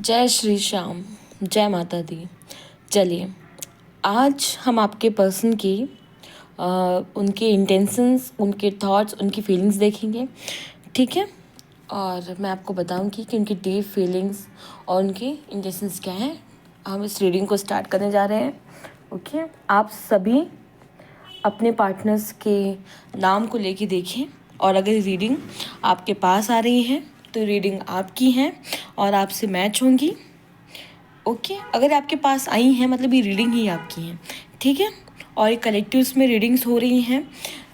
जय श्री श्याम, जय माता दी। चलिए, आज हम आपके पर्सन की उनके इंटेंशंस, उनके थॉट्स, उनकी फीलिंग्स देखेंगे, ठीक है। और मैं आपको बताऊंगी कि उनकी डीप फीलिंग्स और उनके इंटेंशंस क्या हैं। हम इस रीडिंग को स्टार्ट करने जा रहे हैं, ओके। आप सभी अपने पार्टनर्स के नाम को लेके देखें, और अगर रीडिंग आपके पास आ रही है तो रीडिंग आपकी है और आपसे मैच होंगी, ओके। अगर आपके पास आई हैं मतलब ये रीडिंग ही आपकी है, ठीक है। और ये कलेक्टिव्स में रीडिंग्स हो रही हैं,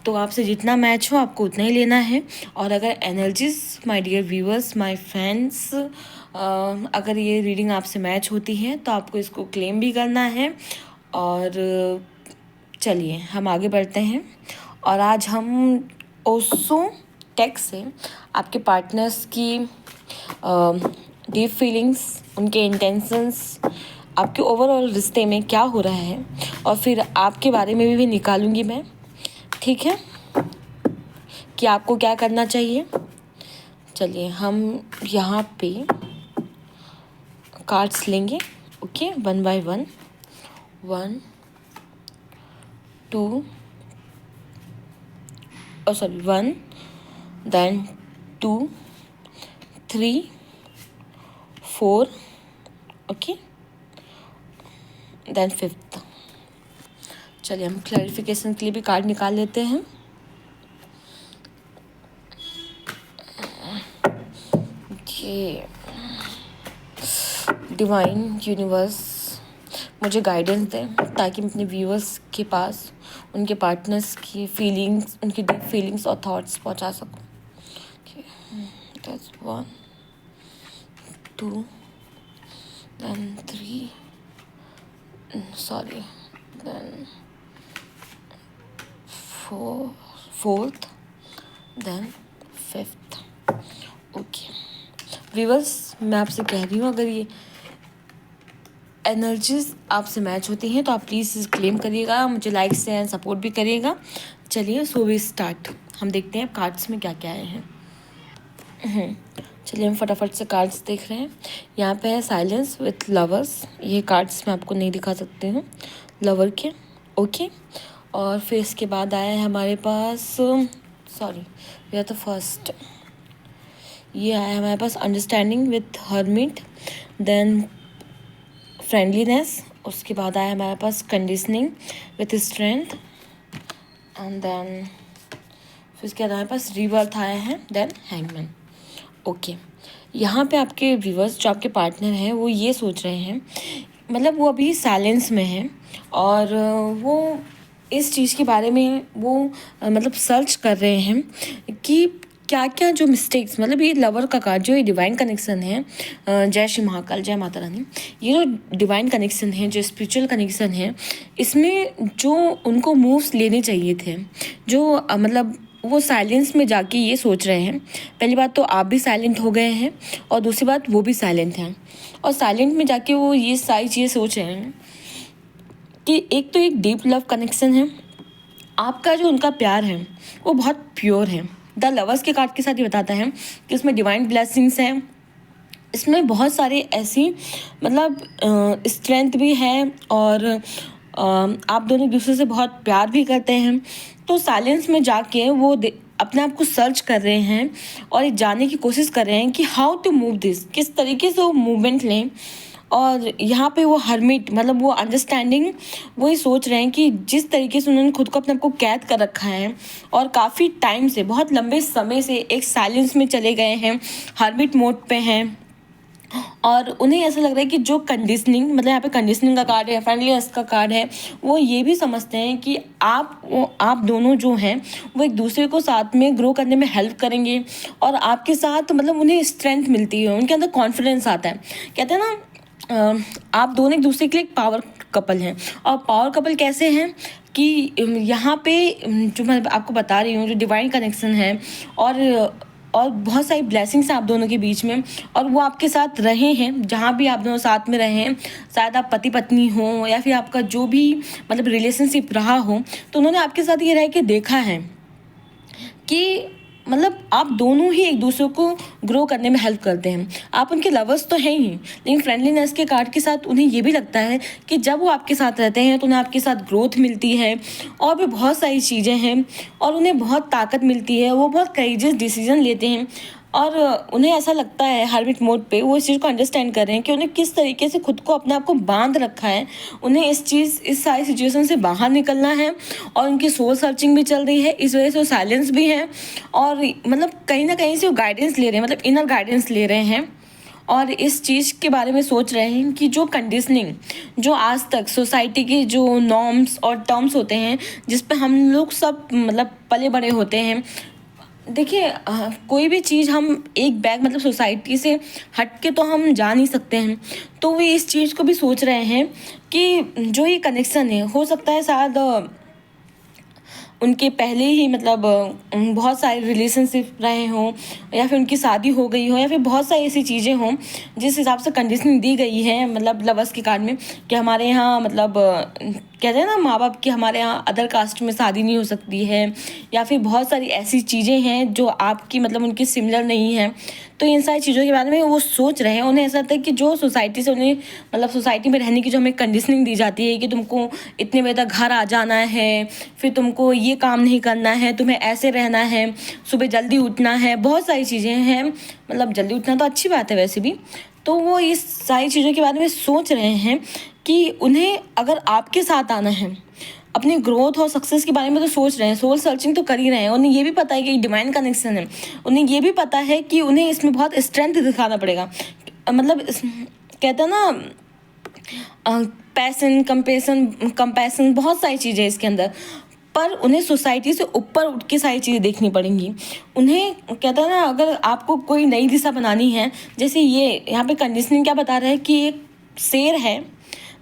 तो आपसे जितना मैच हो आपको उतना ही लेना है। और अगर energies, my dear viewers, my fans, अगर ये रीडिंग आपसे मैच होती है तो आपको इसको क्लेम भी करना है। और चलिए हम आगे बढ़ते हैं। और आज हम ओसो टेक्स्ट से आपके पार्टनर्स की डीप फीलिंग्स, उनके इंटेंशंस, आपके ओवरऑल रिश्ते में क्या हो रहा है, और फिर आपके बारे में भी निकालूंगी मैं, ठीक है, कि आपको क्या करना चाहिए। चलिए हम यहाँ पे कार्ड्स लेंगे, okay, 1 by 1, 1 2 1 then 2 3 4, okay, then 5th। चलिए हम क्लैरिफिकेशन के लिए भी कार्ड निकाल लेते हैं। ये डिवाइन यूनिवर्स मुझे गाइडेंस दें ताकि मैं अपने व्यूअर्स के पास उनके पार्टनर्स की फीलिंग्स, उनकी डीप फीलिंग्स और थॉट्स पहुंचा सकूं। That's 1 2 then 3 sorry then 4th then 5th, okay. Viewers, मैं आपसे कह रही हूँ, अगर ये एनर्जीज आपसे मैच होती हैं तो आप प्लीज़ इसे क्लेम करिएगा, मुझे लाइक से एंड सपोर्ट भी करिएगा। चलिए सो वी स्टार्ट। हम देखते हैं कार्ड्स में क्या क्या आए हैं। चलिए हम फटाफट से कार्ड्स देख रहे हैं। यहाँ पे है साइलेंस विथ लवर्स। ये कार्ड्स मैं आपको नहीं दिखा सकती हूँ, लवर के, ओके। और फिर इसके बाद आया है हमारे पास, sorry we are the first, ये आया है हमारे पास understanding with hermit, then friendliness. उसके बाद आया हमारे पास conditioning with strength, and then फिर इसके बाद हमारे पास रिवर्थ आया है, देन हैंगमैन, ओके। यहाँ पे आपके व्यूअर्स, जो आपके पार्टनर हैं, वो ये सोच रहे हैं, मतलब वो अभी साइलेंस में हैं और वो इस चीज़ के बारे में वो मतलब सर्च कर रहे हैं कि क्या क्या जो मिस्टेक्स, मतलब ये लवर का कार्ड, जो ये डिवाइन कनेक्शन है, जय श्री महाकाल, जय माता रानी, ये जो डिवाइन कनेक्शन है, जो स्पिरिचुअल कनेक्शन है, इसमें जो उनको मूव्स लेने चाहिए थे, जो मतलब वो साइलेंस में जाके ये सोच रहे हैं। पहली बात तो आप भी साइलेंट हो गए हैं, और दूसरी बात वो भी साइलेंट हैं, और साइलेंट में जाके वो ये सारी चीज़ें सोच रहे हैं कि एक तो एक डीप लव कनेक्शन है, आपका जो उनका प्यार है वो बहुत प्योर है। द लवर्स के कार्ड के साथ ये बताता है कि इसमें डिवाइन ब्लेसिंग्स हैं, इसमें बहुत सारे ऐसी मतलब स्ट्रेंथ भी है, और आप दोनों एक दूसरे से बहुत प्यार भी करते हैं। तो साइलेंस में जाके वो अपने आप को सर्च कर रहे हैं और ये जानने की कोशिश कर रहे हैं कि हाउ टू मूव दिस, किस तरीके से वो मूवमेंट लें। और यहाँ पे वो हर्मिट, मतलब वो अंडरस्टैंडिंग, वो ही सोच रहे हैं कि जिस तरीके से उन्होंने खुद को अपने आप को कैद कर रखा है और काफ़ी टाइम से, बहुत लंबे समय से एक साइलेंस में चले गए हैं, हर्मिट मोड पे हैं, और उन्हें ऐसा लग रहा है कि जो कंडीशनिंग, मतलब यहाँ पे कंडीशनिंग का कार्ड है, फ्रेंडलीनेस का कार्ड है, वो ये भी समझते हैं कि आप दोनों जो हैं वो एक दूसरे को साथ में ग्रो करने में हेल्प करेंगे, और आपके साथ मतलब उन्हें स्ट्रेंथ मिलती है, उनके अंदर कॉन्फिडेंस आता है। कहते हैं ना, आप दोनों एक दूसरे के लिए एक पावर कपल हैं। और पावर कपल कैसे हैं कि यहाँ पे जो मैं आपको बता रही हूँ, जो डिवाइन कनेक्शन है, और बहुत सारी ब्लेसिंग्स हैं आप दोनों के बीच में, और वो आपके साथ रहे हैं जहाँ भी आप दोनों साथ में रहे हैं, शायद आप पति पत्नी हो या फिर आपका जो भी मतलब रिलेशनशिप रहा हो, तो उन्होंने आपके साथ ये रह के देखा है कि मतलब आप दोनों ही एक दूसरे को ग्रो करने में हेल्प करते हैं। आप उनके लवर्स तो हैं ही, लेकिन फ्रेंडलीनेस के कार्ड के साथ उन्हें ये भी लगता है कि जब वो आपके साथ रहते हैं तो उन्हें आपके साथ ग्रोथ मिलती है और भी बहुत सारी चीज़ें हैं और उन्हें बहुत ताकत मिलती है। वो बहुत करेजियस डिसीजन लेते हैं और उन्हें ऐसा लगता है हर्मिट मोड पे वो इस चीज़ को अंडरस्टैंड कर रहे हैं कि उन्हें किस तरीके से खुद को अपने आप को बांध रखा है। उन्हें इस सारी सिचुएशन से बाहर निकलना है और उनकी सोल सर्चिंग भी चल रही है, इस वजह से वो साइलेंस भी है और मतलब कहीं ना कहीं से वो गाइडेंस ले रहे हैं, मतलब इनर गाइडेंस ले रहे हैं और इस चीज़ के बारे में सोच रहे हैं कि जो कंडीशनिंग जो आज तक सोसाइटी के जो नॉर्म्स और टर्म्स होते हैं जिस पे हम लोग सब मतलब पले बड़े होते हैं। देखिए कोई भी चीज़ हम एक बैग मतलब सोसाइटी से हट के तो हम जा नहीं सकते हैं, तो वे इस चीज़ को भी सोच रहे हैं कि जो ये कनेक्शन है हो सकता है शायद उनके पहले ही मतलब बहुत सारे रिलेशनशिप रहे हों या फिर उनकी शादी हो गई हो या फिर बहुत सारी ऐसी चीज़ें हों जिस हिसाब से कंडीशनिंग दी गई है मतलब लवर्स के कार्ड में कि हमारे यहाँ मतलब कहते हैं ना माँ बाप की हमारे यहाँ अदर कास्ट में शादी नहीं हो सकती है या फिर बहुत सारी ऐसी चीज़ें हैं जो आपकी मतलब उनकी सिमिलर नहीं है। तो इन सारी चीज़ों के बारे में वो सोच रहे हैं। उन्हें ऐसा लगता है कि जो सोसाइटी से उन्हें मतलब सोसाइटी में रहने की जो हमें कंडीशनिंग दी जाती है कि तुमको इतने बजे तक घर आ जाना है, फिर तुमको ये काम नहीं करना है, तुम्हें ऐसे रहना है, सुबह जल्दी उठना है, बहुत सारी चीज़ें हैं। मतलब जल्दी उठना तो अच्छी बात है वैसे भी। तो वो इस सारी चीज़ों के बारे में सोच रहे हैं कि उन्हें अगर आपके साथ आना है अपनी ग्रोथ और सक्सेस के बारे में तो सोच रहे हैं, सोल सर्चिंग तो कर ही रहे हैं। उन्हें ये भी पता है कि डिवाइन कनेक्शन है, उन्हें ये भी पता है कि उन्हें इसमें बहुत स्ट्रेंथ दिखाना पड़ेगा। मतलब कहते हैं ना पैसन कंपैसन बहुत सारी चीज़ें इसके अंदर, पर उन्हें सोसाइटी से ऊपर उठ के सारी चीज़ें देखनी पड़ेंगी। उन्हें कहता है ना अगर आपको कोई नई दिशा बनानी है, जैसे ये यहाँ पे कंडीशनिंग क्या बता रहा है कि एक शेर है,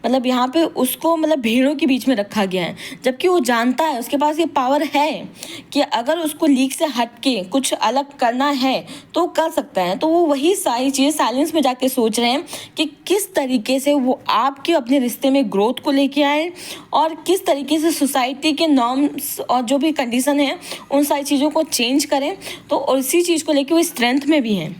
मतलब यहाँ पे उसको मतलब भीड़ों के बीच में रखा गया है, जबकि वो जानता है उसके पास ये पावर है कि अगर उसको लीक से हट के कुछ अलग करना है तो कर सकता है। तो वो वही सारी चीज़ें साइलेंस में जाके सोच रहे हैं कि किस तरीके से वो आपके अपने रिश्ते में ग्रोथ को लेके आए और किस तरीके से सोसाइटी के नॉर्म्स और जो भी कंडीशन है उन सारी चीज़ों को चेंज करें। तो इसी चीज़ को लेके वो स्ट्रेंथ में भी हैं।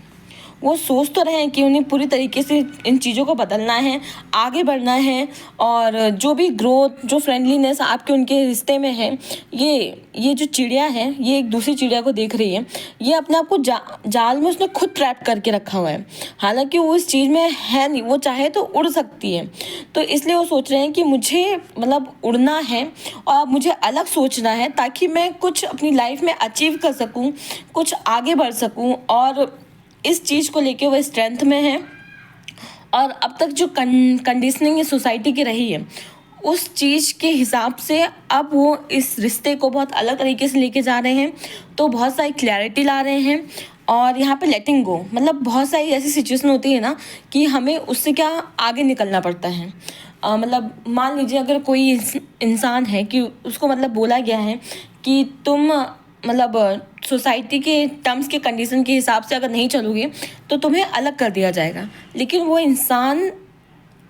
वो सोच तो रहे हैं कि उन्हें पूरी तरीके से इन चीज़ों को बदलना है, आगे बढ़ना है और जो भी ग्रोथ जो फ्रेंडलीनेस आपके उनके रिश्ते में है, ये जो चिड़िया है ये एक दूसरी चिड़िया को देख रही है। ये अपने आप को जाल में उसने खुद ट्रैप करके रखा हुआ है, हालांकि वो इस चीज़ में है नहीं, वो चाहे तो उड़ सकती है। तो इसलिए वो सोच रहे हैं कि मुझे मतलब उड़ना है और मुझे अलग सोचना है ताकि मैं कुछ अपनी लाइफ में अचीव कर सकूँ, कुछ आगे बढ़ सकूँ। और इस चीज़ को लेके वो स्ट्रेंथ में है और अब तक जो कंडीशनिंग इस सोसाइटी की रही है उस चीज़ के हिसाब से अब वो इस रिश्ते को बहुत अलग तरीके से लेके जा रहे हैं। तो बहुत सारी क्लैरिटी ला रहे हैं और यहाँ पे लेटिंग गो मतलब बहुत सारी ऐसी सिचुएशन होती है ना कि हमें उससे क्या आगे निकलना पड़ता है। मतलब मान लीजिए अगर कोई इंसान है कि उसको मतलब बोला गया है कि तुम मतलब सोसाइटी के टर्म्स के कंडीशन के हिसाब से अगर नहीं चलोगे तो तुम्हें अलग कर दिया जाएगा, लेकिन वो इंसान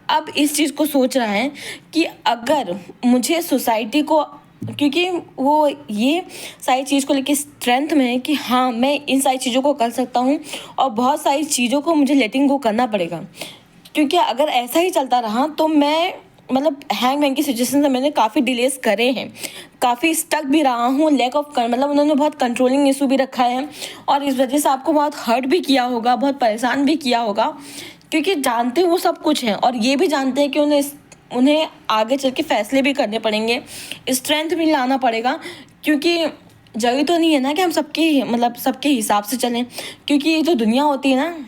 अब इस चीज़ को सोच रहा है कि अगर मुझे सोसाइटी को, क्योंकि वो ये सारी चीज़ को लेके स्ट्रेंथ में है कि हाँ मैं इन सारी चीज़ों को कर सकता हूँ और बहुत सारी चीज़ों को मुझे लेटिंग गो करना पड़ेगा। क्योंकि अगर ऐसा ही चलता रहा तो मैं मतलब हैंगमैन की सिचुएशन से मैंने काफ़ी डिलेस करे हैं, काफ़ी स्टक भी रहा हूँ, लैक ऑफ मतलब उन्होंने बहुत कंट्रोलिंग इशू भी रखा है और इस वजह से आपको बहुत हर्ट भी किया होगा, बहुत परेशान भी किया होगा, क्योंकि जानते वो सब कुछ हैं और ये भी जानते हैं कि उन्हें आगे चल के फैसले भी करने पड़ेंगे, स्ट्रेंथ भी लाना पड़ेगा। क्योंकि जरूरी तो नहीं है ना कि हम सबके हिसाब से चलें, क्योंकि ये जो दुनिया होती है ना,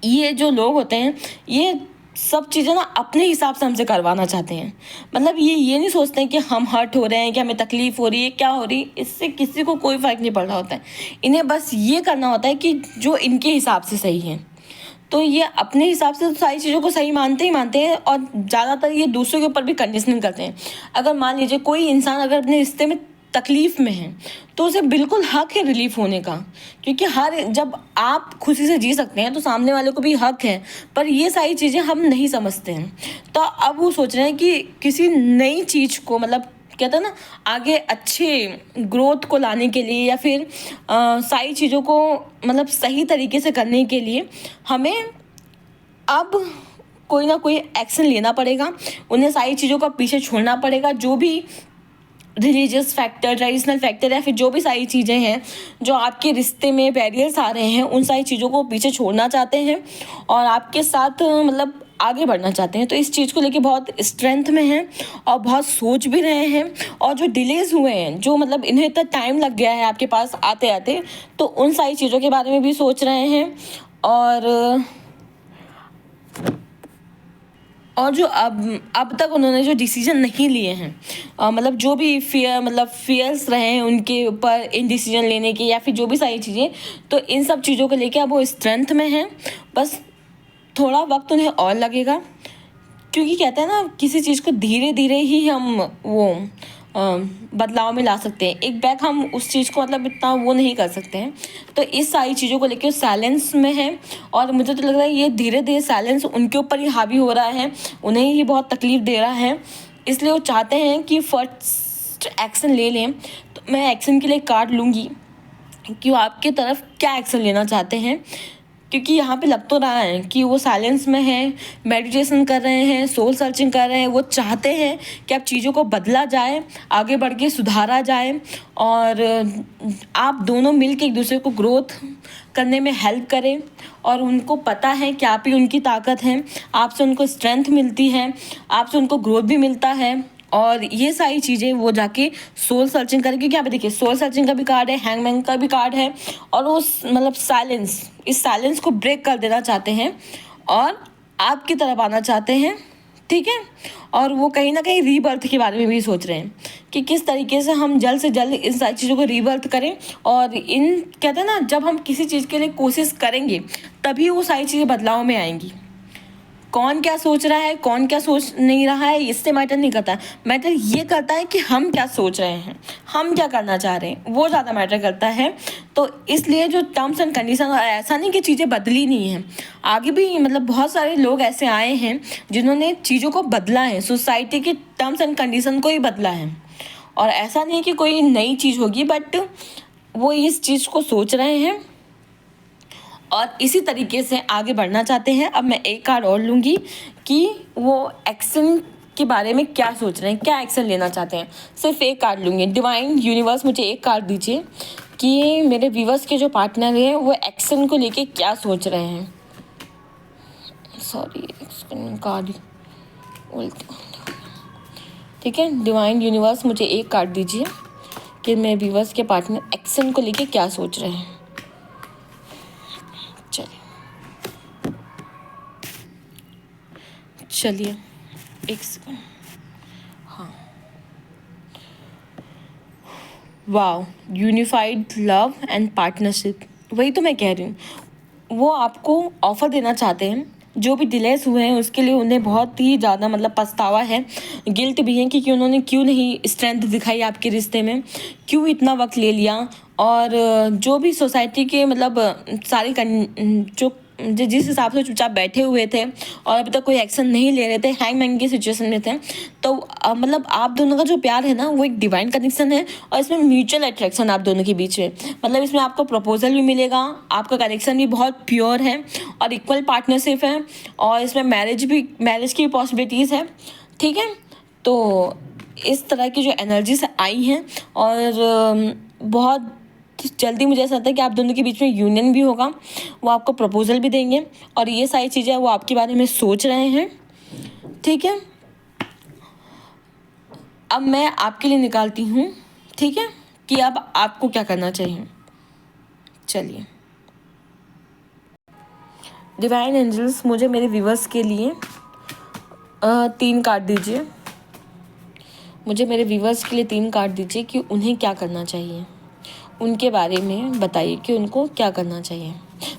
ये जो लोग होते हैं ये सब चीज़ें ना अपने हिसाब से हमसे करवाना चाहते हैं। मतलब ये नहीं सोचते हैं कि हम हर्ट हो रहे हैं, कि हमें तकलीफ़ हो रही है, क्या हो रही है, इससे किसी को कोई फ़र्क नहीं पड़ रहा होता है। इन्हें बस ये करना होता है कि जो इनके हिसाब से सही है। तो ये अपने हिसाब से तो सारी चीज़ों को सही मानते हैं और ज़्यादातर ये दूसरों के ऊपर भी कंडीशनिंग करते हैं। अगर मान लीजिए कोई इंसान अगर अपने रिश्ते में तकलीफ़ में है तो उसे बिल्कुल हक है रिलीफ होने का, क्योंकि जब आप खुशी से जी सकते हैं तो सामने वाले को भी हक है। पर ये सारी चीज़ें हम नहीं समझते हैं, तो अब वो सोच रहे हैं कि किसी नई चीज़ को मतलब कहते हैं ना आगे अच्छे ग्रोथ को लाने के लिए या फिर सारी चीज़ों को मतलब सही तरीके से करने के लिए हमें अब कोई ना कोई एक्शन लेना पड़ेगा। उन्हें सारी चीज़ों का पीछे छोड़ना पड़ेगा, जो भी रिलीजियस फैक्टर, ट्रेडिशनल फैक्टर या फिर जो भी सारी चीज़ें हैं जो आपके रिश्ते में बैरियर्स आ रहे हैं, उन सारी चीज़ों को पीछे छोड़ना चाहते हैं और आपके साथ मतलब आगे बढ़ना चाहते हैं। तो इस चीज़ को लेके बहुत स्ट्रेंथ में हैं और बहुत सोच भी रहे हैं। और जो डिलेज हुए हैं, जो मतलब इन्हें इतना टाइम लग गया है आपके पास आते आते, तो उन सारी चीज़ों के बारे में भी सोच रहे हैं। और जो अब तक उन्होंने जो डिसीजन नहीं लिए हैं, मतलब जो भी फियर्स रहे हैं उनके ऊपर इन डिसीजन लेने के या फिर जो भी सारी चीज़ें, तो इन सब चीज़ों को लेके अब वो स्ट्रेंथ में हैं। बस थोड़ा वक्त उन्हें और लगेगा, क्योंकि कहते हैं ना किसी चीज़ को धीरे धीरे ही हम वो बदलाव में ला सकते हैं। एक बैग हम उस चीज़ को मतलब इतना वो नहीं कर सकते हैं। तो इस सारी चीज़ों को लेकर साइलेंस में है और मुझे तो लग रहा है ये धीरे धीरे साइलेंस उनके ऊपर ही हावी हो रहा है, उन्हें ही बहुत तकलीफ़ दे रहा है। इसलिए वो चाहते हैं कि फर्स्ट एक्शन ले लें। तो मैं एक्शन के लिए कार्ड लूँगी कि वो आपकी तरफ क्या एक्शन लेना चाहते हैं, क्योंकि यहाँ पे लग तो रहा है कि वो साइलेंस में है, मेडिटेशन कर रहे हैं, सोल सर्चिंग कर रहे हैं। वो चाहते हैं कि अब चीज़ों को बदला जाए, आगे बढ़ के सुधारा जाए और आप दोनों मिल के एक दूसरे को ग्रोथ करने में हेल्प करें। और उनको पता है कि आप ही उनकी ताकत हैं, आपसे उनको स्ट्रेंथ मिलती है, आपसे उनको ग्रोथ भी मिलता है। और ये सारी चीज़ें वो जाके सोल सर्चिंग करें, क्योंकि यहाँ पे देखिए सोल सर्चिंग का भी कार्ड है, हैंगमैन का भी कार्ड है। और वो मतलब इस साइलेंस को ब्रेक कर देना चाहते हैं और आपकी तरफ आना चाहते हैं, ठीक है। और वो कहीं ना कहीं रीबर्थ के बारे में भी सोच रहे हैं कि किस तरीके से हम जल्द से जल्द इन सारी चीज़ों को रीबर्थ करें। और इन कहते हैं ना जब हम किसी चीज़ के लिए कोशिश करेंगे तभी वो सारी चीज़ें बदलाव में आएंगी। कौन क्या सोच रहा है, कौन क्या सोच नहीं रहा है, इससे मैटर नहीं करता। मैटर ये करता है कि हम क्या सोच रहे हैं, हम क्या करना चाह रहे हैं, वो ज़्यादा मैटर करता है। तो इसलिए जो टर्म्स एंड कंडीशन, ऐसा नहीं कि चीज़ें बदली नहीं हैं, आगे भी मतलब बहुत सारे लोग ऐसे आए हैं जिन्होंने चीज़ों को बदला है, सोसाइटी के टर्म्स एंड कंडीशन को ही बदला है। और ऐसा नहीं कि कोई नई चीज़ होगी, बट वो इस चीज़ को सोच रहे हैं और इसी तरीके से आगे बढ़ना चाहते हैं। अब मैं एक कार्ड और लूँगी कि वो एक्शन के बारे में क्या सोच रहे हैं, क्या एक्शन लेना चाहते हैं। सिर्फ एक कार्ड लूँगी। डिवाइन यूनिवर्स मुझे एक कार्ड दीजिए कि मेरे व्यूअर्स के जो पार्टनर हैं वो एक्शन को लेके क्या सोच रहे हैं। सॉरी, कार्ड ठीक है। डिवाइन यूनिवर्स मुझे एक कार्ड दीजिए कि मेरे व्यूअर्स के पार्टनर एक्शन को लेके क्या सोच रहे हैं। चलिए एक सेकंड। हाँ, wow, unified love and partnership, वही तो मैं कह रही हूँ। वो आपको ऑफ़र देना चाहते हैं। जो भी डिलेस हुए हैं उसके लिए उन्हें बहुत ही ज़्यादा मतलब पछतावा है, गिल्ट भी है कि उन्होंने क्यों नहीं स्ट्रेंथ दिखाई आपके रिश्ते में, क्यों इतना वक्त ले लिया। और जो भी सोसाइटी के मतलब सारे जो जिस हिसाब से चुपचाप बैठे हुए थे और अभी तक कोई एक्शन नहीं ले रहे थे, हैंगमैन की सिचुएशन में थे, तो मतलब आप दोनों का जो प्यार है ना वो एक डिवाइन कनेक्शन है और इसमें म्यूचुअल अट्रैक्शन आप दोनों के बीच में, मतलब इसमें आपको प्रपोजल भी मिलेगा, आपका कनेक्शन भी बहुत प्योर है और इक्वल पार्टनरशिप है और इसमें मैरिज की पॉसिबिलिटीज़ है, ठीक है। तो इस तरह की जो एनर्जीज आई हैं और बहुत जल्दी मुझे ऐसा लगता है कि आप दोनों के बीच में यूनियन भी होगा। वो आपको प्रपोजल भी देंगे और ये सारी चीज़ें वो आपके बारे में सोच रहे हैं, ठीक है। अब मैं आपके लिए निकालती हूँ, ठीक है, कि अब आपको क्या करना चाहिए। चलिए, डिवाइन एंजल्स मुझे मेरे व्यूअर्स के लिए 3 कार्ड दीजिए। मुझे मेरे व्यूअर्स के लिए 3 कार्ड दीजिए कि उन्हें क्या करना चाहिए, उनके बारे में बताइए कि उनको क्या करना चाहिए।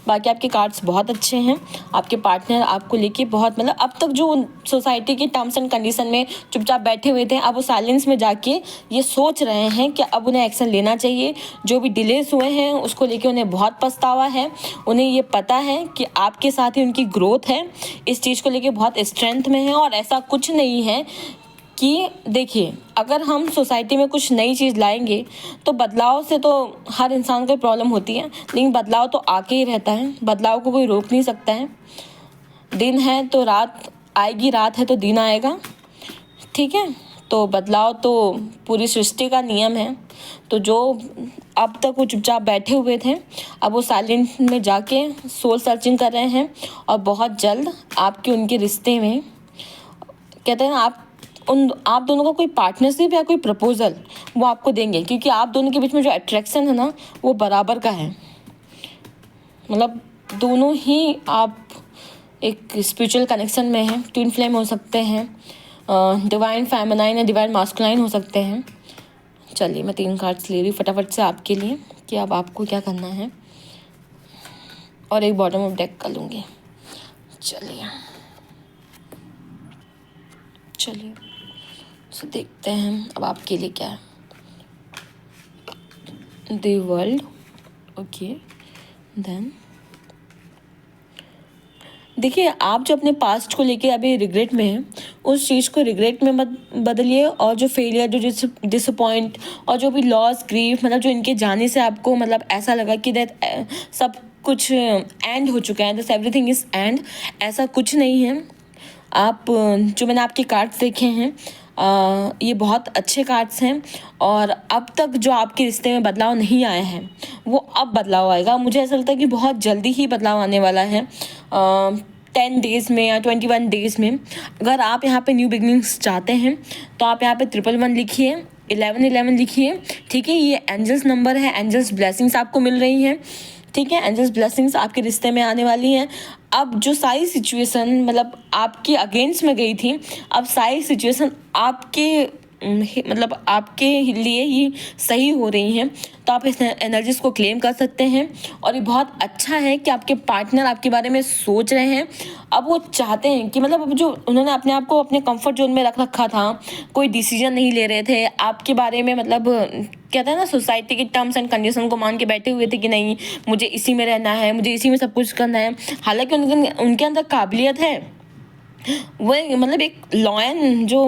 बाकी आपके कार्ड्स बहुत अच्छे हैं, आपके पार्टनर आपको लेके बहुत मतलब अब तक जो सोसाइटी के टर्म्स एंड कंडीशन में चुपचाप बैठे हुए थे, अब वो साइलेंस में जाके ये सोच रहे हैं कि अब उन्हें एक्शन लेना चाहिए। जो भी डिलेस हुए हैं उसको लेके उन्हें बहुत पछतावा है, उन्हें ये पता है कि आपके साथ ही उनकी ग्रोथ है, इस चीज़ को लेके बहुत स्ट्रेंथ में है और ऐसा कुछ नहीं है कि देखिए, अगर हम सोसाइटी में कुछ नई चीज़ लाएंगे तो बदलाव से तो हर इंसान को प्रॉब्लम होती है, लेकिन बदलाव तो आके ही रहता है, बदलाव को कोई रोक नहीं सकता है। दिन है तो रात आएगी, रात है तो दिन आएगा, ठीक है। तो बदलाव तो पूरी सृष्टि का नियम है। तो जो अब तक वो चुपचाप बैठे हुए थे, अब वो साइलेंट में जाके सोल सर्चिंग कर रहे हैं, और बहुत जल्द आपके उनके रिश्ते में, कहते हैं ना, आप दोनों का कोई पार्टनरशिप या कोई प्रपोजल वो आपको देंगे, क्योंकि आप दोनों के बीच में जो अट्रैक्शन है ना वो बराबर का है। मतलब दोनों ही आप एक स्पिरिचुअल कनेक्शन में हैं, ट्विन फ्लेम हो सकते हैं, डिवाइन फेमिनाइन या डिवाइन मास्कुलाइन हो सकते हैं। चलिए मैं 3 कार्ड्स ले रही हूँ फटाफट से आपके लिए कि अब आपको क्या करना है, और एक बॉटम ऑफ डेक कर लूँगी। चलिए तो देखते हैं अब आपके लिए क्या है। The world, okay. देन देखिए, आप जो अपने पास्ट को लेके अभी रिग्रेट में हैं, उस चीज़ को रिग्रेट में मत बदलिए, और जो फेलियर, जो डिसअपॉइंट, और जो भी लॉस, ग्रीफ, मतलब जो इनके जाने से आपको मतलब ऐसा लगा कि दैट सब कुछ एंड हो चुका है, दैट एवरीथिंग इज़ एंड, ऐसा कुछ नहीं है। आप जो मैंने आपके कार्ड्स देखे हैं, ये बहुत अच्छे कार्ड्स हैं, और अब तक जो आपके रिश्ते में बदलाव नहीं आया है वो अब बदलाव आएगा। मुझे ऐसा लगता है कि बहुत जल्दी ही बदलाव आने वाला है, 10 डेज़ में या 21 डेज़ में। अगर आप यहाँ पे न्यू बिगनिंग्स चाहते हैं तो आप यहाँ पे 111 लिखिए, 1111 लिखिए, ठीक है। ये एंजल्स नंबर है, एंजल्स ब्लेसिंग्स आपको मिल रही हैं, ठीक है। एंजल्स ब्लेसिंग्स आपके रिश्ते में आने वाली हैं। अब जो सारी सिचुएशन मतलब आपके अगेंस्ट में गई थी, अब सारी सिचुएशन आपके मतलब आपके लिए ही सही हो रही हैं। तो आप इस एनर्जीज को क्लेम कर सकते हैं, और ये बहुत अच्छा है कि आपके पार्टनर आपके बारे में सोच रहे हैं। अब वो चाहते हैं कि मतलब अब जो उन्होंने अपने आप को अपने कंफर्ट जोन में रख रखा था, कोई डिसीजन नहीं ले रहे थे आपके बारे में, मतलब कहते हैं ना, सोसाइटी के टर्म्स एंड कंडीशन को मान के बैठे हुए थे कि नहीं मुझे इसी में रहना है, मुझे इसी में सब कुछ करना है। हालांकि उनके अंदर काबिलियत है, वो मतलब एक लॉयन जो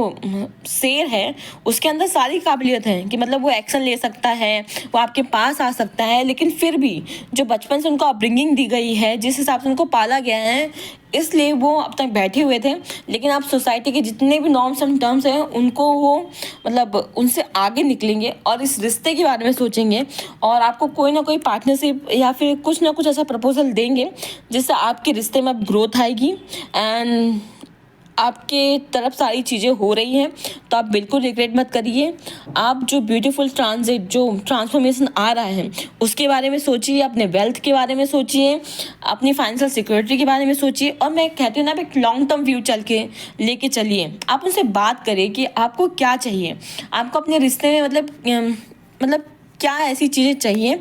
शेर है उसके अंदर सारी काबिलियत है कि मतलब वो एक्शन ले सकता है, वो आपके पास आ सकता है। लेकिन फिर भी जो बचपन से उनको अपब्रिंगिंग दी गई है, जिस हिसाब से उनको पाला गया है, इसलिए वो अब तक बैठे हुए थे। लेकिन आप सोसाइटी के जितने भी नॉर्म्स एंड टर्म्स हैं उनको वो मतलब उनसे आगे निकलेंगे और इस रिश्ते के बारे में सोचेंगे, और आपको कोई ना कोई पार्टनरशिप या फिर कुछ ना कुछ ऐसा प्रपोजल देंगे जिससे आपके रिश्ते में अब ग्रोथ आएगी, एंड आपके तरफ सारी चीज़ें हो रही हैं। तो आप बिल्कुल रिग्रेट मत करिए। आप जो ब्यूटीफुल ट्रांजिट, जो ट्रांसफॉर्मेशन आ रहा है उसके बारे में सोचिए, अपने वेल्थ के बारे में सोचिए, अपनी फाइनेंशियल सिक्योरिटी के बारे में सोचिए। और मैं कहती हूँ ना, आप एक लॉन्ग टर्म व्यू चल के लेके चलिए। आप उनसे बात करें कि आपको क्या चाहिए, आपको अपने रिश्ते में मतलब क्या ऐसी चीज़ें चाहिए,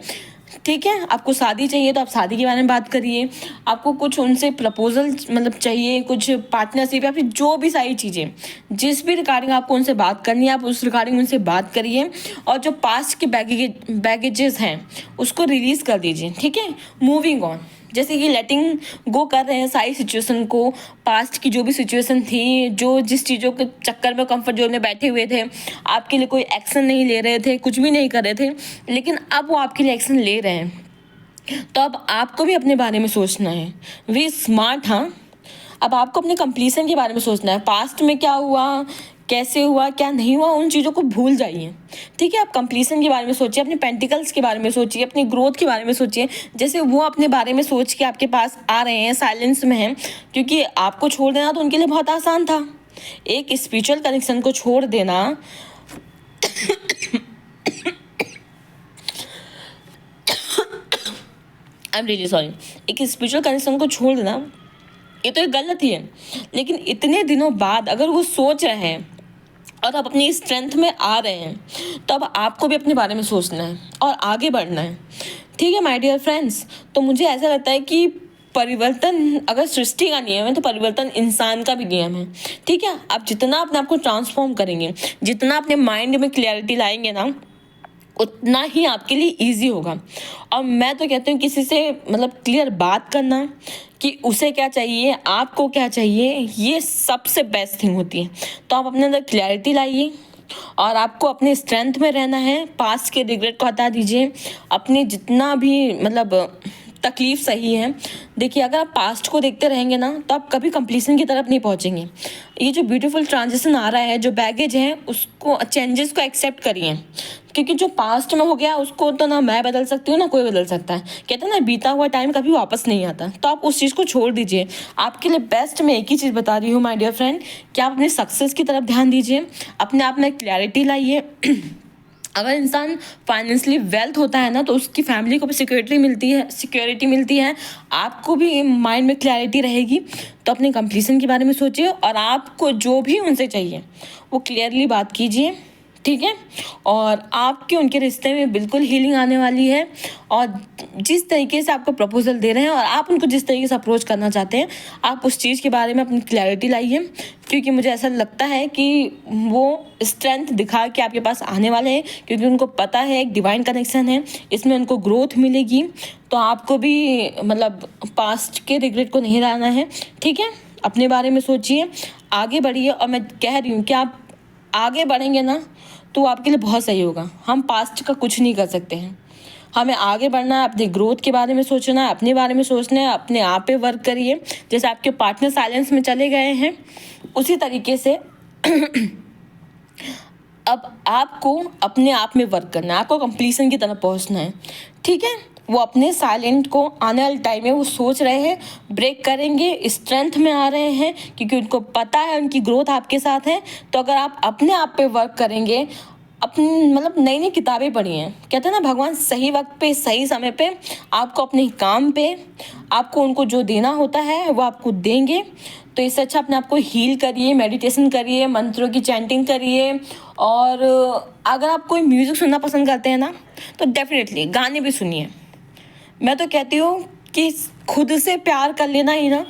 ठीक है। आपको शादी चाहिए तो आप शादी के बारे में बात करिए, आपको कुछ उनसे प्रपोजल मतलब चाहिए, कुछ पार्टनरशिप या फिर जो भी सारी चीज़ें, जिस भी रिगार्डिंग आपको उनसे बात करनी है आप उस रिगार्डिंग उनसे बात करिए। और जो पास्ट के बैगेजेस हैं उसको रिलीज़ कर दीजिए, ठीक है। मूविंग ऑन, जैसे कि लेटिंग गो कर रहे हैं सारी सिचुएशन को, पास्ट की जो भी सिचुएशन थी, जो जिस चीज़ों के चक्कर में कंफर्ट जोन में बैठे हुए थे, आपके लिए कोई एक्शन नहीं ले रहे थे, कुछ भी नहीं कर रहे थे, लेकिन अब वो आपके लिए एक्शन ले रहे हैं। तो अब आपको भी अपने बारे में सोचना है, वी स्मार्ट। हाँ, अब आपको अपने कंप्लीसन के बारे में सोचना है। पास्ट में क्या हुआ, कैसे हुआ, क्या नहीं हुआ, उन चीज़ों को भूल जाइए, ठीक है। आप कंप्लीसन के बारे में सोचिए, अपने पेंटिकल्स के बारे में सोचिए, अपनी ग्रोथ के बारे में सोचिए। जैसे वो अपने बारे में सोच के आपके पास आ रहे हैं, साइलेंस में हैं, क्योंकि आपको छोड़ देना तो उनके लिए बहुत आसान था। एक स्पिरिचुअल कनेक्शन को छोड़ देना आई एम रियली सॉरी, एक स्पिरिचुअल कनेक्शन को छोड़ देना ये तो एक गलत ही है। लेकिन इतने दिनों बाद अगर वो सोच रहे हैं और आप अपनी स्ट्रेंथ में आ रहे हैं, तो अब आपको भी अपने बारे में सोचना है और आगे बढ़ना है, ठीक है माय डियर फ्रेंड्स। तो मुझे ऐसा लगता है कि परिवर्तन अगर सृष्टि का नियम है तो परिवर्तन इंसान का भी नियम है, ठीक है। आप जितना अपने आप को ट्रांसफॉर्म करेंगे, जितना अपने माइंड में क्लैरिटी लाएंगे ना, उतना ही आपके लिए ईजी होगा। और मैं तो कहती हूँ किसी से मतलब क्लियर बात करना कि उसे क्या चाहिए, आपको क्या चाहिए, ये सबसे बेस्ट थिंग होती है। तो आप अपने अंदर क्लैरिटी लाइए और आपको अपने स्ट्रेंथ में रहना है। पास्ट के रिग्रेट को हटा दीजिए। अपने जितना भी मतलब तकलीफ सही है, देखिए अगर आप पास्ट को देखते रहेंगे ना तो आप कभी कंप्लीशन की तरफ नहीं पहुंचेंगे। ये जो ब्यूटीफुल ट्रांजिशन आ रहा है, जो बैगेज है, उसको चेंजेस को एक्सेप्ट करिए, क्योंकि जो पास्ट में हो गया उसको तो ना मैं बदल सकती हूँ ना कोई बदल सकता है। कहते हैं ना बीता हुआ टाइम कभी वापस नहीं आता, तो आप उस चीज़ को छोड़ दीजिए। आपके लिए बेस्ट मैं एक ही चीज़ बता रही हूँ माय डियर फ्रेंड, कि आप अपने सक्सेस की तरफ ध्यान दीजिए, अपने आप में क्लैरिटी लाइए। अगर इंसान फाइनेंशियली वेल्थ होता है ना तो उसकी फैमिली को भी सिक्योरिटी मिलती है, आपको भी माइंड में क्लैरिटी रहेगी। तो अपने कंप्लीशन के बारे में सोचिए और आपको जो भी उनसे चाहिए वो क्लियरली बात कीजिए, ठीक है। और आपके उनके रिश्ते में बिल्कुल हीलिंग आने वाली है। और जिस तरीके से आपको प्रपोजल दे रहे हैं और आप उनको जिस तरीके से अप्रोच करना चाहते हैं, आप उस चीज़ के बारे में अपनी क्लैरिटी लाइए, क्योंकि मुझे ऐसा लगता है कि वो स्ट्रेंथ दिखा के आपके पास आने वाले हैं, क्योंकि उनको पता है एक डिवाइन कनेक्शन है, इसमें उनको ग्रोथ मिलेगी। तो आपको भी मतलब पास्ट के रिग्रेट को नहीं लाना है, ठीक है। अपने बारे में सोचिए, आगे बढ़िए। और मैं कह रही हूँ कि आप आगे बढ़ेंगे ना तो आपके लिए बहुत सही होगा। हम पास्ट का कुछ नहीं कर सकते हैं, हमें आगे बढ़ना है, अपनी ग्रोथ के बारे में सोचना है, अपने बारे में सोचना है, अपने आप पे वर्क करिए। जैसे आपके पार्टनर साइलेंस में चले गए हैं उसी तरीके से अब आपको अपने आप में वर्क करना है, आपको कंप्लीशन की तरफ पहुंचना है, ठीक है। वो अपने साइलेंट को आने वाले टाइम में वो सोच रहे हैं, ब्रेक करेंगे, स्ट्रेंथ में आ रहे हैं, क्योंकि उनको पता है उनकी ग्रोथ आपके साथ है। तो अगर आप अपने आप पे वर्क करेंगे, अपनी मतलब नई नई किताबें पढ़ी हैं, कहते हैं ना भगवान सही वक्त पे सही समय पे आपको अपने काम पे आपको उनको जो देना होता है वो आपको देंगे। तो इससे अच्छा अपने आप को हील करिए, मेडिटेशन करिए, मंत्रों की चैंटिंग करिए। और अगर आप कोई म्यूज़िक सुनना पसंद करते हैं ना तो डेफिनेटली गाने भी सुनिए। मैं तो कहती हूँ कि खुद से प्यार कर लेना ही ना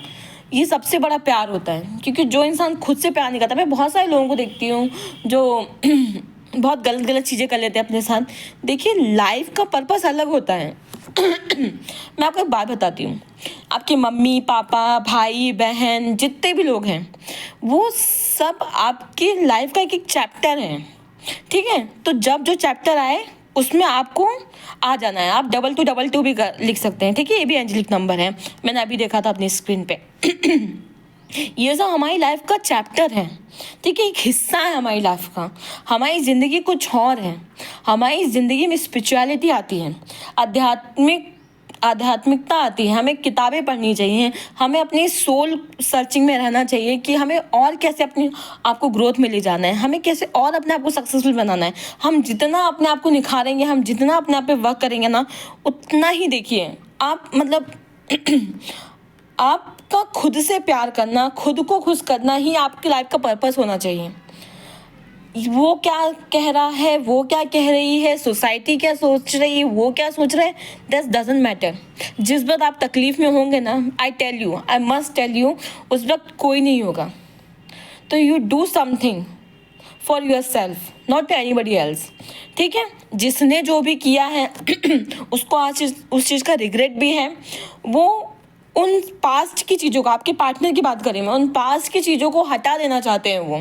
ये सबसे बड़ा प्यार होता है, क्योंकि जो इंसान खुद से प्यार नहीं करता, मैं बहुत सारे लोगों को देखती हूँ जो बहुत गलत गलत चीज़ें कर लेते हैं अपने साथ। देखिए लाइफ का पर्पस अलग होता है। मैं आपको एक बात बताती हूँ, आपके मम्मी पापा भाई बहन जितने भी लोग हैं वो सब आपकी लाइफ का एक एक चैप्टर है, ठीक है। तो जब जो चैप्टर आए उसमें आपको आ जाना है। आप 2222 भी लिख सकते हैं, ठीक है। ये भी एंजेलिक नंबर है, मैंने अभी देखा था अपनी स्क्रीन पे। ये सब हमारी लाइफ का चैप्टर है, ठीक है, एक हिस्सा है हमारी लाइफ का। हमारी ज़िंदगी कुछ और है। हमारी ज़िंदगी में स्पिरिचुअलिटी आती है, आध्यात्मिकता आती है, हमें किताबें पढ़नी चाहिए, हमें अपनी सोल सर्चिंग में रहना चाहिए कि हमें और कैसे अपनी आपको ग्रोथ में ले जाना है, हमें कैसे और अपने आप को सक्सेसफुल बनाना है। हम जितना अपने आप को निखारेंगे, हम जितना अपने आप पे वर्क करेंगे ना, उतना ही देखिए आप मतलब आपका खुद से प्यार करना, खुद को खुश करना ही आपकी लाइफ का पर्पस होना चाहिए। वो क्या कह रहा है, वो क्या कह रही है, सोसाइटी क्या सोच रही है, वो क्या सोच रहे हैं, दैट डजंट मैटर। जिस वक्त आप तकलीफ में होंगे ना, आई मस्ट टेल यू, उस वक्त कोई नहीं होगा। तो you do something for yourself, not to anybody else, ठीक है। जिसने जो भी किया है उसको आज उस चीज़ का रिग्रेट भी है। वो उन पास्ट की चीज़ों को, आपके पार्टनर की बात करें मैं, उन पास्ट की चीज़ों को हटा देना चाहते हैं। वो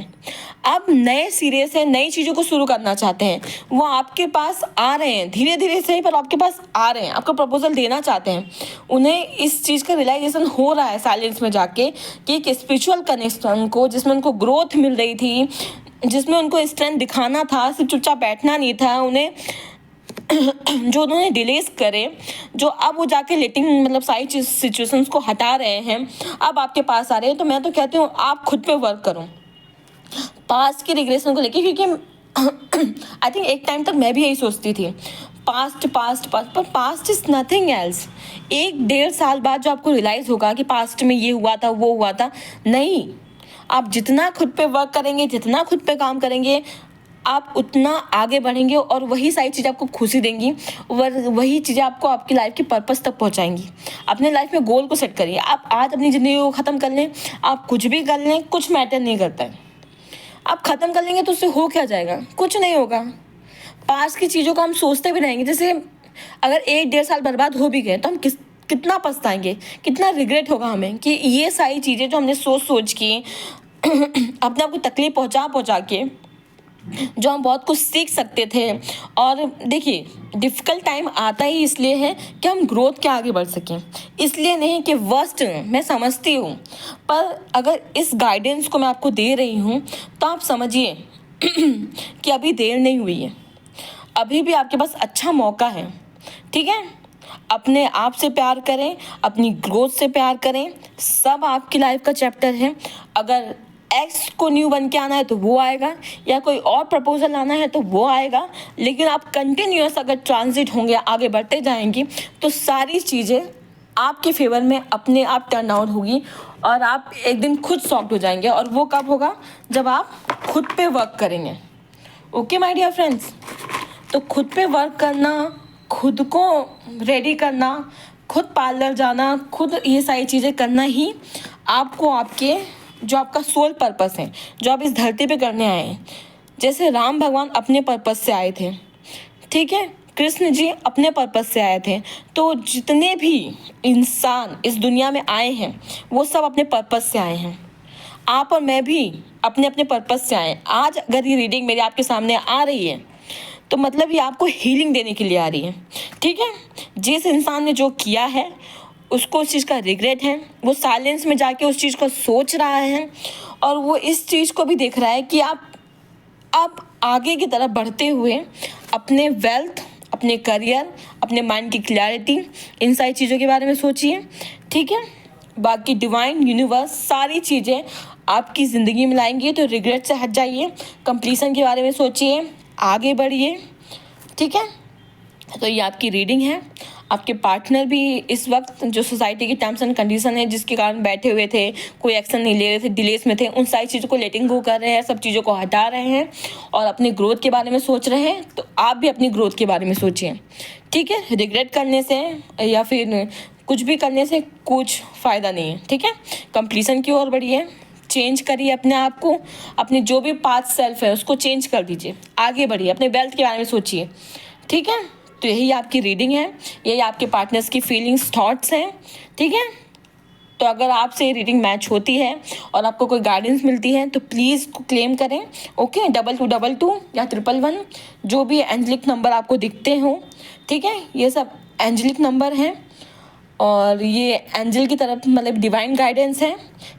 अब नए सिरे से नई चीज़ों को शुरू करना चाहते हैं। वो आपके पास आ रहे हैं, धीरे धीरे सही पर आपके पास आ रहे हैं, आपका प्रपोजल देना चाहते हैं। उन्हें इस चीज़ का रियलाइजेशन हो रहा है साइलेंस में जाके कि एक स्पिरिचुअल कनेक्शन को, जिसमें उनको ग्रोथ मिल रही थी, जिसमें उनको स्ट्रेंथ दिखाना था, सिर्फ चुपचाप बैठना नहीं था, उन्हें जो उन्होंने डिलेस करे, जो अब वो जाके लेटिंग मतलब सारी सिचुएशंस को हटा रहे हैं, अब आपके पास आ रहे हैं। तो मैं तो कहती हूँ आप खुद पे वर्क करो पास्ट की रिग्रेशन को लेके, क्योंकि आई थिंक एक टाइम तक मैं भी यही सोचती थी, पास्ट पास्ट पास्ट, पर पास्ट इज नथिंग एल्स। 1-1.5 साल बाद जो आपको रियलाइज होगा कि पास्ट में ये हुआ था वो हुआ था, नहीं। आप जितना खुद पे वर्क करेंगे, जितना खुद पे काम करेंगे, आप उतना आगे बढ़ेंगे और वही सारी चीज़ें आपको खुशी देंगी, वही चीज़ें आपको आपकी लाइफ के पर्पस तक पहुंचाएंगी। अपने लाइफ में गोल को सेट करिए। आप आज अपनी ज़िंदगी को ख़त्म कर लें, आप कुछ भी कर लें, कुछ मैटर नहीं करता है। आप ख़त्म कर लेंगे तो उससे हो क्या जाएगा, कुछ नहीं होगा। पास की चीज़ों को हम सोचते भी रहेंगे, जैसे अगर 1-1.5 साल बर्बाद हो भी गए तो हम कितना पछताएंगे, कितना रिग्रेट होगा हमें कि ये सारी चीज़ें जो हमने सोच सोच के अपने आप को तकलीफ पहुंचा के जो हम बहुत कुछ सीख सकते थे। और देखिए, डिफ़िकल्ट टाइम आता ही इसलिए है कि हम ग्रोथ के आगे बढ़ सकें, इसलिए नहीं कि वर्स्ट मैं समझती हूँ। पर अगर इस गाइडेंस को मैं आपको दे रही हूँ तो आप समझिए कि अभी देर नहीं हुई है, अभी भी आपके पास अच्छा मौका है। ठीक है, अपने आप से प्यार करें, अपनी ग्रोथ से प्यार करें, सब आपकी लाइफ का चैप्टर है। अगर एक्स को न्यू बन के आना है तो वो आएगा, या कोई और प्रपोजल आना है तो वो आएगा, लेकिन आप कंटिन्यूअस अगर ट्रांजिट होंगे, आगे बढ़ते जाएंगी, तो सारी चीज़ें आपके फेवर में अपने आप टर्न आउट होगी और आप एक दिन खुद सॉफ्ट हो जाएंगे। और वो कब होगा? जब आप खुद पे वर्क करेंगे। ओके माय डियर फ्रेंड्स, तो खुद पे वर्क करना, खुद को रेडी करना, खुद पार्लर जाना, खुद ये सारी चीज़ें करना ही आपको आपके जो आपका सोल पर्पस है, जो आप इस धरती पे करने आए हैं। जैसे राम भगवान अपने पर्पस से आए थे, ठीक है, कृष्ण जी अपने पर्पस से आए थे, तो जितने भी इंसान इस दुनिया में आए हैं वो सब अपने पर्पस से आए हैं। आप और मैं भी अपने अपने पर्पस से आए। आज अगर ये रीडिंग मेरे आपके सामने आ रही है तो मतलब ये आपको हीलिंग देने के लिए आ रही है। ठीक है, जिस इंसान ने जो किया है उसको उस चीज़ का रिग्रेट है, वो साइलेंस में जाके उस चीज़ को सोच रहा है और वो इस चीज़ को भी देख रहा है कि आप आगे की तरफ बढ़ते हुए अपने वेल्थ, अपने करियर, अपने माइंड की क्लैरिटी, इन सारी चीज़ों के बारे में सोचिए। ठीक है, बाकी डिवाइन यूनिवर्स सारी चीज़ें आपकी ज़िंदगी में लाएंगी, तो रिग्रेट से हट जाइए, कंप्लीसन के बारे में सोचिए, आगे बढ़िए। ठीक है, तो ये आपकी रीडिंग है। आपके पार्टनर भी इस वक्त जो सोसाइटी की टर्म्स एंड कंडीशन है जिसके कारण बैठे हुए थे, कोई एक्शन नहीं ले रहे थे, डिलेस में थे, उन सारी चीज़ों को लेटिंग गो कर रहे हैं, सब चीज़ों को हटा रहे हैं और अपने ग्रोथ के बारे में सोच रहे हैं। तो आप भी अपनी ग्रोथ के बारे में सोचिए। ठीक है, रिग्रेट करने से या फिर कुछ भी करने से कुछ फ़ायदा नहीं है। ठीक है, कंप्लीसन की ओर बढ़िए, चेंज करिए अपने आप को, अपने जो भी पास्ट सेल्फ है उसको चेंज कर दीजिए, आगे बढ़िए, अपने वेल्थ के बारे में सोचिए। ठीक है, तो यही आपकी रीडिंग है, यही आपके पार्टनर्स की फीलिंग्स, थॉट्स हैं। ठीक है, तो अगर आपसे ये रीडिंग मैच होती है और आपको कोई गाइडेंस मिलती है तो प्लीज़ क्लेम करें। ओके, 2222 या 111, जो भी एंजलिक नंबर आपको दिखते हो। ठीक है, ये सब एंजलिक नंबर हैं और ये एंजल की तरफ मतलब डिवाइन गाइडेंस है।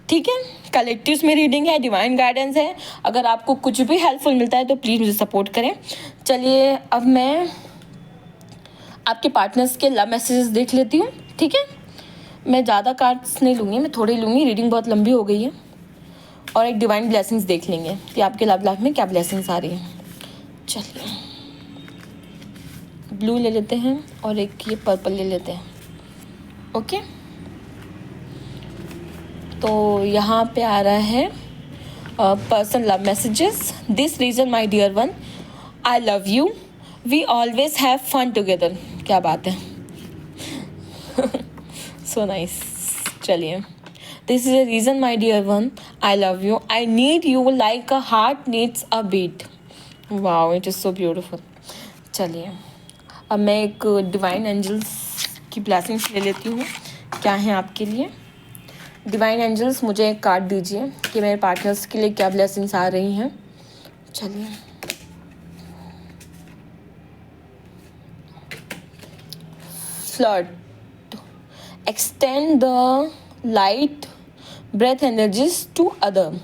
ठीक है, कलेक्टिव्स में रीडिंग है, डिवाइन गाइडेंस है। अगर आपको कुछ भी हेल्पफुल मिलता है तो प्लीज़ मुझे सपोर्ट करें। चलिए, अब मैं आपके पार्टनर्स के लव मैसेजेस देख लेती हूँ। ठीक है, मैं ज़्यादा कार्ड्स नहीं लूँगी, मैं थोड़े लूँगी, रीडिंग बहुत लंबी हो गई है। और एक डिवाइन ब्लेसिंग्स देख लेंगे कि आपके लव लाइफ में क्या ब्लेसिंग्स आ रही हैं। चलिए, ब्लू ले लेते हैं और एक ये पर्पल ले लेते हैं। ओके, तो यहाँ पे आ रहा है person love messages. This reason my dear one, I love you, we always have fun together. क्या बात है, सो नाइस। चलिए, this is a reason my dear one, I love you, I need you like a heart needs a beat. Wow, it is so beautiful. चलिए, अब मैं एक divine angels की blessings ले लेती हूँ, क्या है आपके लिए। डिवाइन एंजल्स, मुझे एक कार्ड दीजिए कि मेरे पार्टनर्स के लिए क्या ब्लेसिंग्स आ रही हैं। चलिए, flirt, extend the light breath energies to other.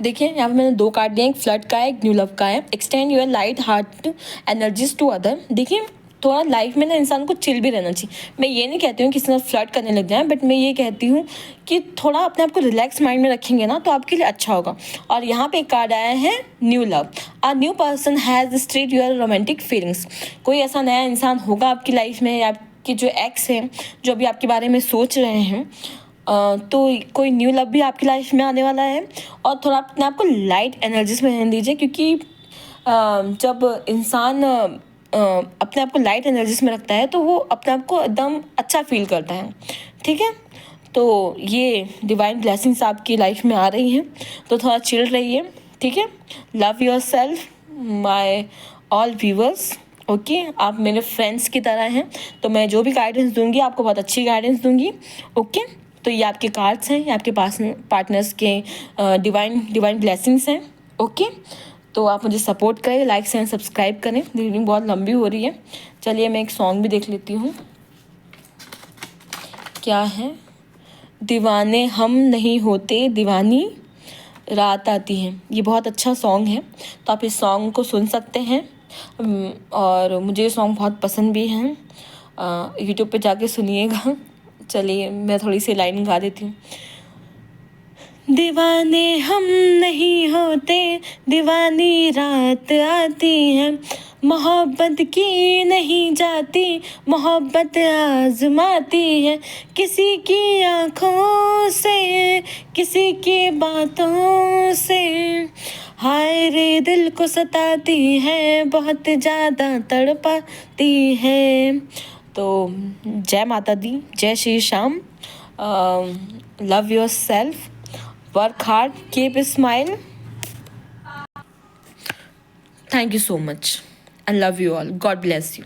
देखिए, यहाँ पे मैंने 2 कार्ड दिए, एक फ्लड का है, एक न्यू लव का है। Extend your light heart energies to other. देखिए, थोड़ा लाइफ में ना इंसान को चिल भी रहना चाहिए। मैं ये नहीं कहती हूँ कि किसी फ्लर्ट करने लग जाए, बट मैं ये कहती हूँ कि थोड़ा अपने आप को रिलैक्स माइंड में रखेंगे ना तो आपके लिए अच्छा होगा। और यहाँ पे एक कार्ड आया है new love. A new person has street your romantic feelings. कोई ऐसा नया इंसान होगा आपकी लाइफ में, या आपकी जो एक्स हैं जो अभी आपके बारे में सोच रहे हैं, तो कोई न्यू लव भी आपकी लाइफ में आने वाला है। और थोड़ा अपने आप को लाइट एनर्जीज में रहने दीजिए, क्योंकि जब इंसान अपने आप को लाइट एनर्जीज में रखता है तो वो अपने आप को एकदम अच्छा फील करता है। ठीक है, तो ये डिवाइन ब्लेसिंग्स आपकी लाइफ में आ रही हैं, तो थोड़ा चिल रहिए, ठीक है। Love your self my all viewers. Okay, आप मेरे फ्रेंड्स की तरह हैं, तो मैं जो भी गाइडेंस दूंगी आपको बहुत अच्छी गाइडेंस दूंगी। ओके, तो ये आपके कार्ड्स हैं, ये आपके पास पार्टनर्स के डिवाइन ब्लेसिंग्स हैं। ओके, तो आप मुझे सपोर्ट करें, लाइक एंड सब्सक्राइब करें। रीडिंग बहुत लंबी हो रही है। चलिए मैं एक सॉन्ग भी देख लेती हूँ क्या है। दीवाने हम नहीं होते, दीवानी रात आती है। ये बहुत अच्छा सॉन्ग है, तो आप इस सॉन्ग को सुन सकते हैं। और मुझे ये सॉन्ग बहुत पसंद भी है। यूट्यूब पे जाके सुनिएगा। चलिए मैं थोड़ी सी लाइन गा देती हूँ। दीवाने हम नहीं होते, दीवानी रात आती है। मोहब्बत की नहीं जाती, मोहब्बत आजमाती है। किसी की आँखों से, किसी की बातों से, हाय रे दिल को सताती है, बहुत ज़्यादा तड़पाती है। तो जय माता दी, जय Shri Shyam. Love your self, work hard, keep a smile. Thank you so much. I love you all. God bless you.